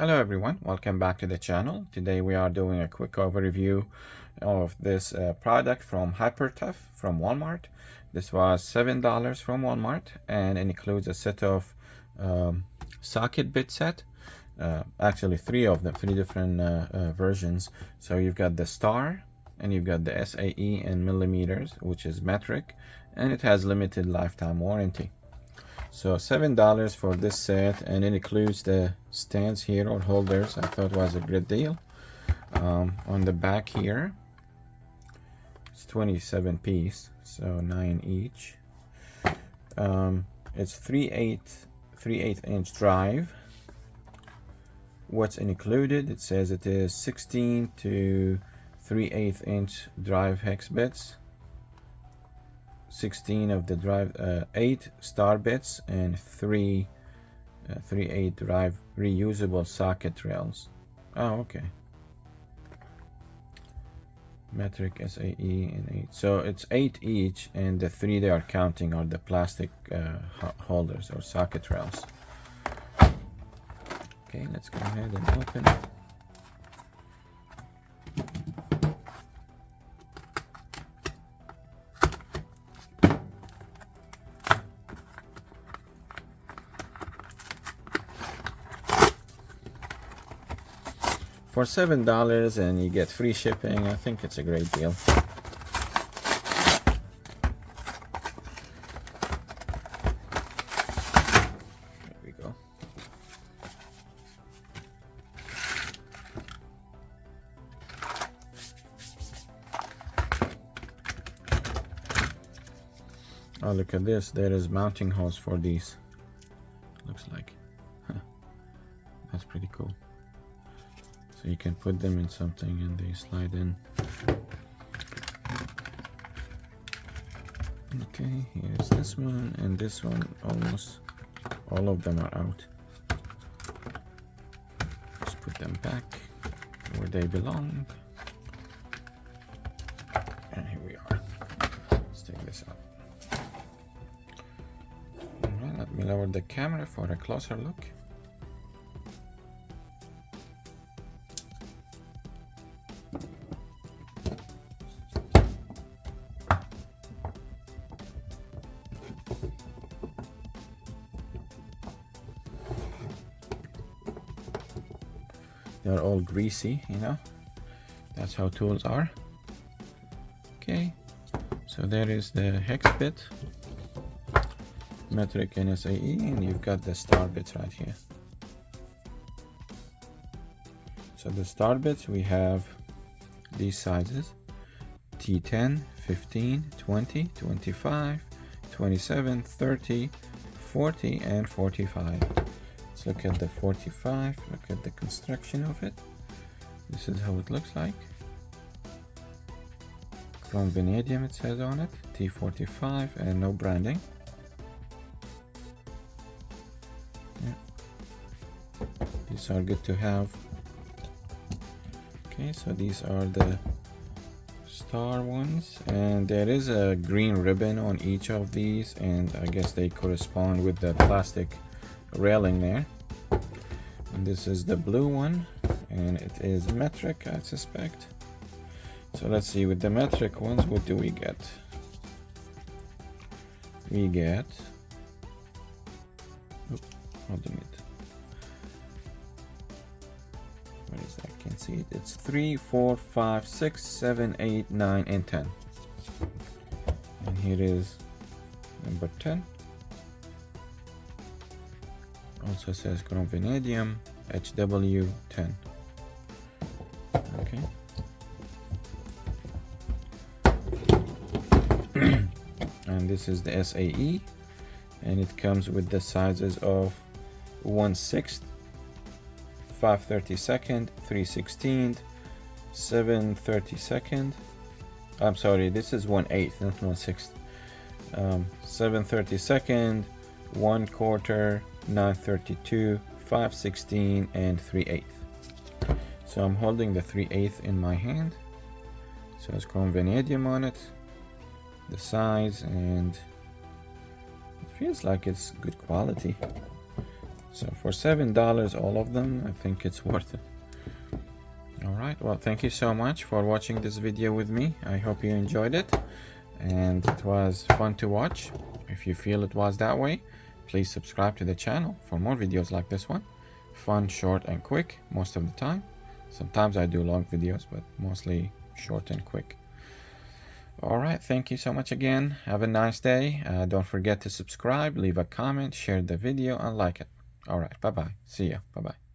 Hello everyone, welcome back to the channel. Today we are doing a quick overview of this product from Hypertough from Walmart. This was $7 from Walmart and it includes a set of socket bit set. Actually three of them, three different versions. So you've got the star and you've got the SAE in millimeters, which is metric, and it has limited lifetime warranty. So $7 for this set, and it includes the stands here or holders. I thought was a great deal. On the back here, it's 27 piece, so 9 each. It's 3/8 inch drive. What's included? It says it is 16 to 3/8 inch drive hex bits. 16 of the drive, 8 star bits, and 3 3/8 drive reusable socket rails. Oh, okay. Metric SAE and 8. So it's 8 each, and the 3 they are counting are the plastic holders or socket rails. Okay, let's go ahead and open it. For $7 and you get free shipping, I think it's a great deal. There we go. Oh, look at this. There is mounting holes for these. Looks like. That's pretty cool. So you can put them in something and they slide in. Okay, here's this one and this one. Almost all of them are out. Just put them back where they belong. And here we are. Let's take this out. Alright, let me lower the camera for a closer look. They're all greasy, you know. That's how tools are. Okay, so there is the hex bit, metric and SAE, and you've got the star bits right here. So the star bits, we have these sizes: T10, 15, 20, 25, 27, 30, 40, and 45. Let's look at the 45, look at the construction of it. This is how it looks like. Chrome vanadium it says on it, T45, and no branding. Yeah. These are good to have. Okay, so these are the star ones, and there is a green ribbon on each of these, and I guess they correspond with the plastic railing there. And this is the blue one, and it is metric, I suspect. So let's see, with the metric ones, what do we get? We get, holding it, where is that? I can't see it. It's 3, 4, 5, 6, 7, 8, 9, and 10. And here is number 10. Also says chrome vanadium, HW10. Okay. And this is the SAE, and it comes with the sizes of 1/6, 5/32, 3/16, 7/32. I'm sorry, this is 1/8, not 1/6. 7/32, 1/4, 9/32, 5/16, and 3/8. So I'm holding the 3/8 in my hand. So it's chrome vanadium on it, the size, and it feels like it's good quality. So for $7, all of them, I think it's worth it. All right, well, thank you so much for watching this video with me. I hope you enjoyed it and it was fun to watch. If you feel it was that way, please subscribe to the channel for more videos like this one. Fun, short, and quick most of the time. Sometimes I do long videos, but mostly short and quick. All right, thank you so much again. Have a nice day. Don't forget to subscribe, leave a comment, share the video, and like it. All right, bye-bye. See ya. Bye-bye.